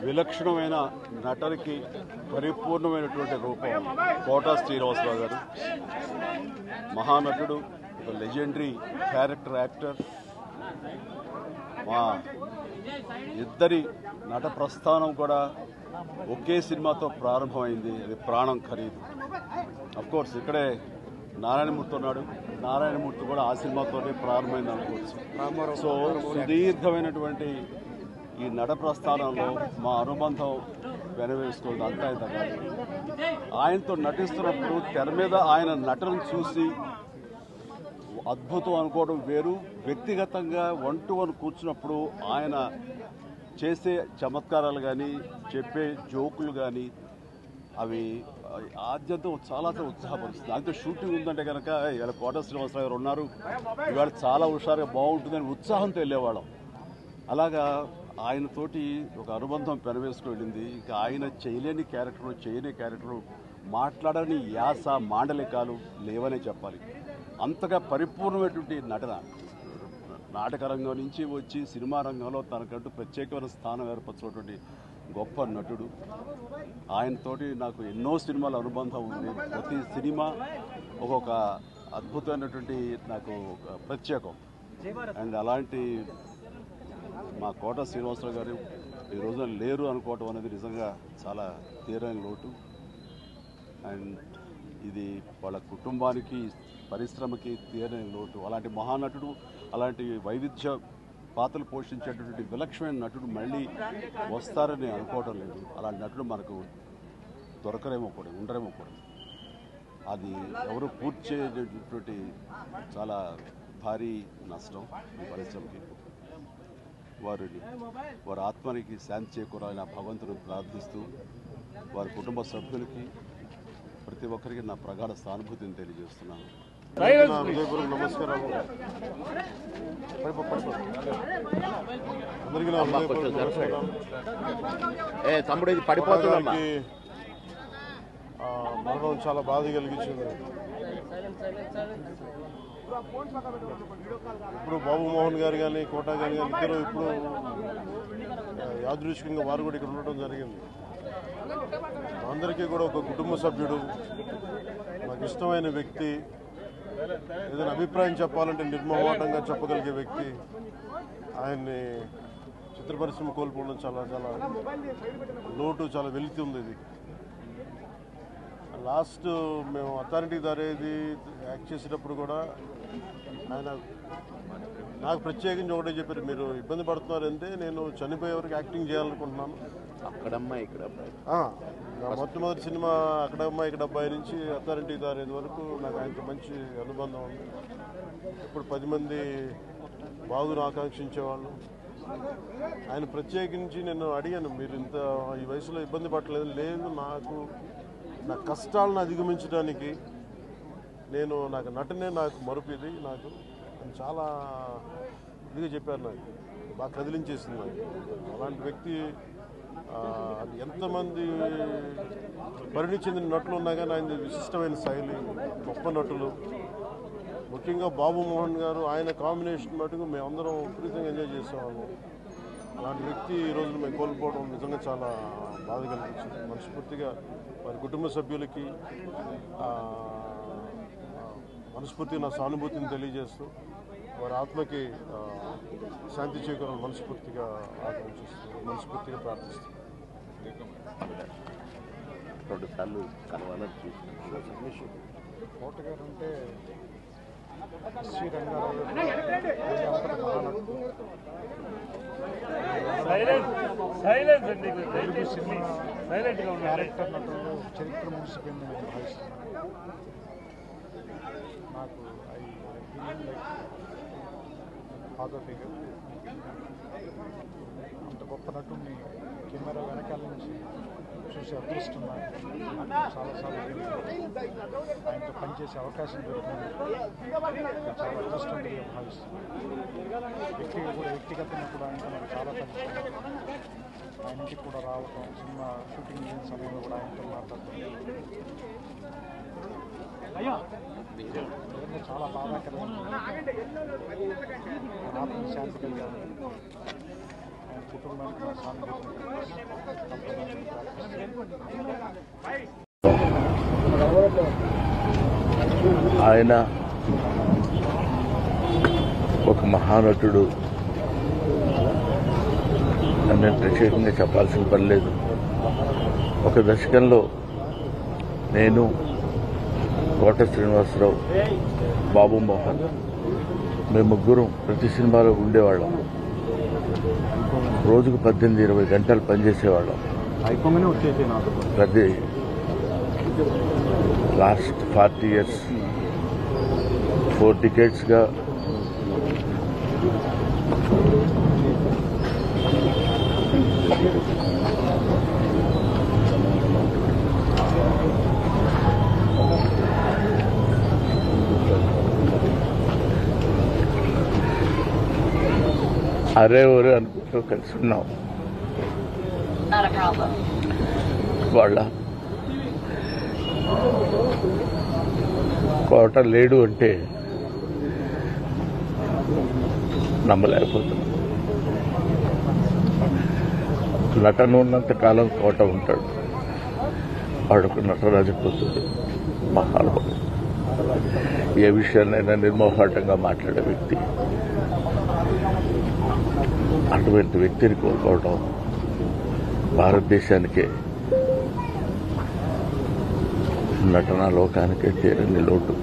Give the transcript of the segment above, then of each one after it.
విలక్షణమైన నటనకి పరిపూర్ణమైనటువంటి రూపం కోటా శ్రీనివాసరావు గారు. మహానటుడు, ఒక లెజెండరీ క్యారెక్టర్ యాక్టర్. మా ఇద్దరి నట ప్రస్థానం కూడా ఒకే సినిమాతో ప్రారంభమైంది. అది ప్రాణం ఖరీదు. అఫ్కోర్స్ ఇక్కడే నారాయణమూర్తి ఉన్నాడు. నారాయణమూర్తి కూడా ఆ సినిమాతోనే ప్రారంభమైంది అనుకోవచ్చు. సో సుదీర్ఘమైనటువంటి ఈ నట ప్రస్థానంలో మా అనుబంధం వెనవేసుకోవడం అంతా ఇంత కాదు. ఆయనతో నటిస్తున్నప్పుడు తెర మీద ఆయన నటనను చూసి అద్భుతం అనుకోవడం వేరు. వ్యక్తిగతంగా 1-to-1 కూర్చున్నప్పుడు ఆయన చేసే చమత్కారాలు కానీ, చెప్పే జోకులు కానీ అవి ఆద్యంతం చాలా ఉత్సాహపరుస్తుంది. అయితే షూటింగ్ ఉందంటే కనుక ఇవాళ కోట శ్రీనివాసరావు గారు ఉన్నారు, ఇవాళ చాలా హుషారుగా బాగుంటుందని ఉత్సాహంతో వెళ్ళేవాళ్ళం. అలాగా ఆయనతోటి ఒక అనుబంధం పెనవేసుకు వెళ్ళింది. ఇంకా ఆయన చేయలేని క్యారెక్టరు, చేయని క్యారెక్టరు, మాట్లాడని యాస, మాండలికాలు లేవనే చెప్పాలి. అంతగా పరిపూర్ణమైనటువంటి నటన. నాటక రంగం నుంచి వచ్చి సినిమా రంగంలో తనకంటూ ప్రత్యేకమైన స్థానం ఏర్పరచినటువంటి గొప్ప నటుడు. ఆయనతోటి నాకు ఎన్నో సినిమాల అనుబంధం ఉంది. ప్రతి సినిమా ఒక్కొక్క అద్భుతమైనటువంటి నాకు ప్రత్యేకం. అండ్ అలాంటి మా కోట శ్రీనివాసరావు గారు ఈ రోజున లేరు అనుకోవటం అనేది నిజంగా చాలా తీరని లోటు. అండ్ ఇది వాళ్ళ కుటుంబానికి, పరిశ్రమకి తీరని లోటు. అలాంటి మహానటుడు, అలాంటి వైవిధ్య పాత్రలు పోషించేటటువంటి విలక్షణమైన నటుడు మళ్ళీ వస్తారని అనుకోవటం లేదు. అలాంటి నటుడు మనకు దొరకరేమో కూడా, ఉండరేమో కూడా. అది ఎవరు పూర్తి చేయటువంటి చాలా భారీ నష్టం పరిశ్రమకి. వారి ఆత్మనికి శాంతి చేకూరాలని భగవంతుడు ప్రార్థిస్తూ, వారి కుటుంబ సభ్యులకి ప్రతి ఒక్కరికి నా ప్రగాఢ సానుభూతిని తెలియజేస్తున్నాను. నమస్కారాలు. మరణం చాలా బాధ కలిగించింది. ఇప్పుడు బాబు మోహన్ గారు కానీ, కోటా గారు కానీ ఇద్దరు ఇప్పుడు యాదృచ్ఛికంగా వారు కూడా ఇక్కడ ఉండటం జరిగింది. అందరికీ కూడా ఒక కుటుంబ సభ్యుడు, నాకు ఇష్టమైన వ్యక్తి, ఏదైనా అభిప్రాయం చెప్పాలంటే నిర్మోహమాటంగా చెప్పగలిగే వ్యక్తి. ఆయన్ని చిత్ర పరిశ్రమ కోల్పోవడం చాలా లోటు, చాలా వెలితి ఉంది. ఇది లాస్ట్ మేము అథారిటీ దారేది యాక్ట్ చేసేటప్పుడు కూడా ఆయన నాకు ప్రత్యేకించి ఒకటే చెప్పారు, మీరు ఇబ్బంది పడుతున్నారంటే నేను చనిపోయే వరకు యాక్టింగ్ చేయాలనుకుంటున్నాను. అక్కడమ్మా ఇక్కడ మొట్టమొదటి సినిమా అక్కడమ్మా ఇక్కడ అబ్బాయి నుంచి అథారిటీ దారేది వరకు నాకు ఆయనతో మంచి అనుబంధం ఉంది. ఇప్పుడు 10 మంది బాగును ఆకాంక్షించేవాళ్ళు. ఆయన ప్రత్యేకించి నేను అడిగాను, మీరు ఇంత ఈ వయసులో ఇబ్బంది పడలేదు. లేదు, నా కష్టాలను అధిగమించడానికి నాకు నటనే నాకు మరుపుది. నాకు చాలా ఇదిగా చెప్పారు, నాకు బాగా కదిలించేసింది. నాకు అలాంటి వ్యక్తి ఎంతమంది పరిణితి చెందిన నటులు ఉన్నా కానీ ఆయన విశిష్టమైన శైలి, గొప్ప నటులు. ముఖ్యంగా బాబు మోహన్ గారు, ఆయన కాంబినేషన్ మటుకు మేమందరం విపరీతంగా ఎంజాయ్ చేసేవాళ్ళం. అలాంటి వ్యక్తి ఈ రోజున మేము కోల్పోవడం నిజంగా చాలా బాధ కలిగించింది. మనస్ఫూర్తిగా వారి కుటుంబ సభ్యులకి మనస్ఫూర్తిగా నా సానుభూతిని తెలియజేస్తూ, వారి ఆత్మకి శాంతి చేకూరాలని మనస్ఫూర్తిగా ఆకాంక్షిస్తూ, మనస్ఫూర్తిగా ప్రార్థిస్తున్నాను. 2 సార్లు కలవాలని చూస్తున్నాను. కోట గారు అంటే శ్రీ రంగారావు క్యారెక్టర్ నటుల్లో చరిత్ర ముగిసిపోయింది నేను భావిస్తున్నాను. నాకు ఫాదర్ ఫిగర్. అంత గొప్ప నటుడిని కెమెరా వెనకాల నుంచి చూసే అదృష్టం చాలాసార్లు ఆయనతో పనిచేసే అవకాశం దొరికింది. చాలా అదృష్టంగా భావిస్తున్నాను. వ్యక్తిగతంగా కూడా ఆయనతో నాకు చాలా పరిచయం. ఆయన ఇంటికి కూడా రావటం, సినిమా షూటింగ్ చేసిన సమయంలో కూడా ఆయనతో మాట్లాడటం చాలా బాధాకరమైన ఆత్మ శాంతి కలగాలని ఆయన కుటుంబానికి ఆయన ఒక మహానటుడు అని ప్రత్యేకంగా చెప్పాల్సిన పని లేదు. ఒక దశకంలో నేను, కోట శ్రీనివాసరావు, బాబు మోహన్ మేము ముగ్గురం ప్రతి సినిమాలో ఉండేవాళ్ళం. రోజుకు 18-20 గంటలు పనిచేసేవాళ్ళం. ప్రతి లాస్ట్ 40 years 4 decades-గా అరే ఒరే అనుకుంటూ కలిసి ఉన్నాం. వాళ్ళ కోట లేడు అంటే నమ్మలేకపోతున్నాం. నటన ఉన్నంత కాలం కోట ఉంటాడు. వాడొక నటరాజపోతుంది, మహానుభావుడు. ఏ విషయాన్నైనా నిర్మోహాటంగా మాట్లాడే వ్యక్తి. అటువంటి వ్యక్తిని కోల్పోవడం భారతదేశానికే, నటనా లోకానికే తీరని లోటు.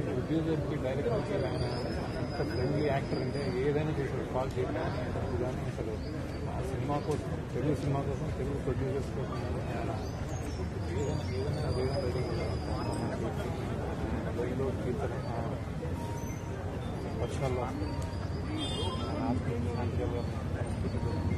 ప్రొడ్యూసర్కి డైరెక్టర్కి ఆయన అంత ఫ్రెండ్లీ యాక్టర్ అంటే ఏదైనా చేశారు. కాల్ చేయడం కానీ అసలు ఆ సినిమా కోసం, తెలుగు సినిమా కోసం, తెలుగు ప్రొడ్యూసర్స్ కోసం ఏదైనా రెడీ రైల్లో తీర్చడం వర్షాల్లో శాంతి కలగాలి.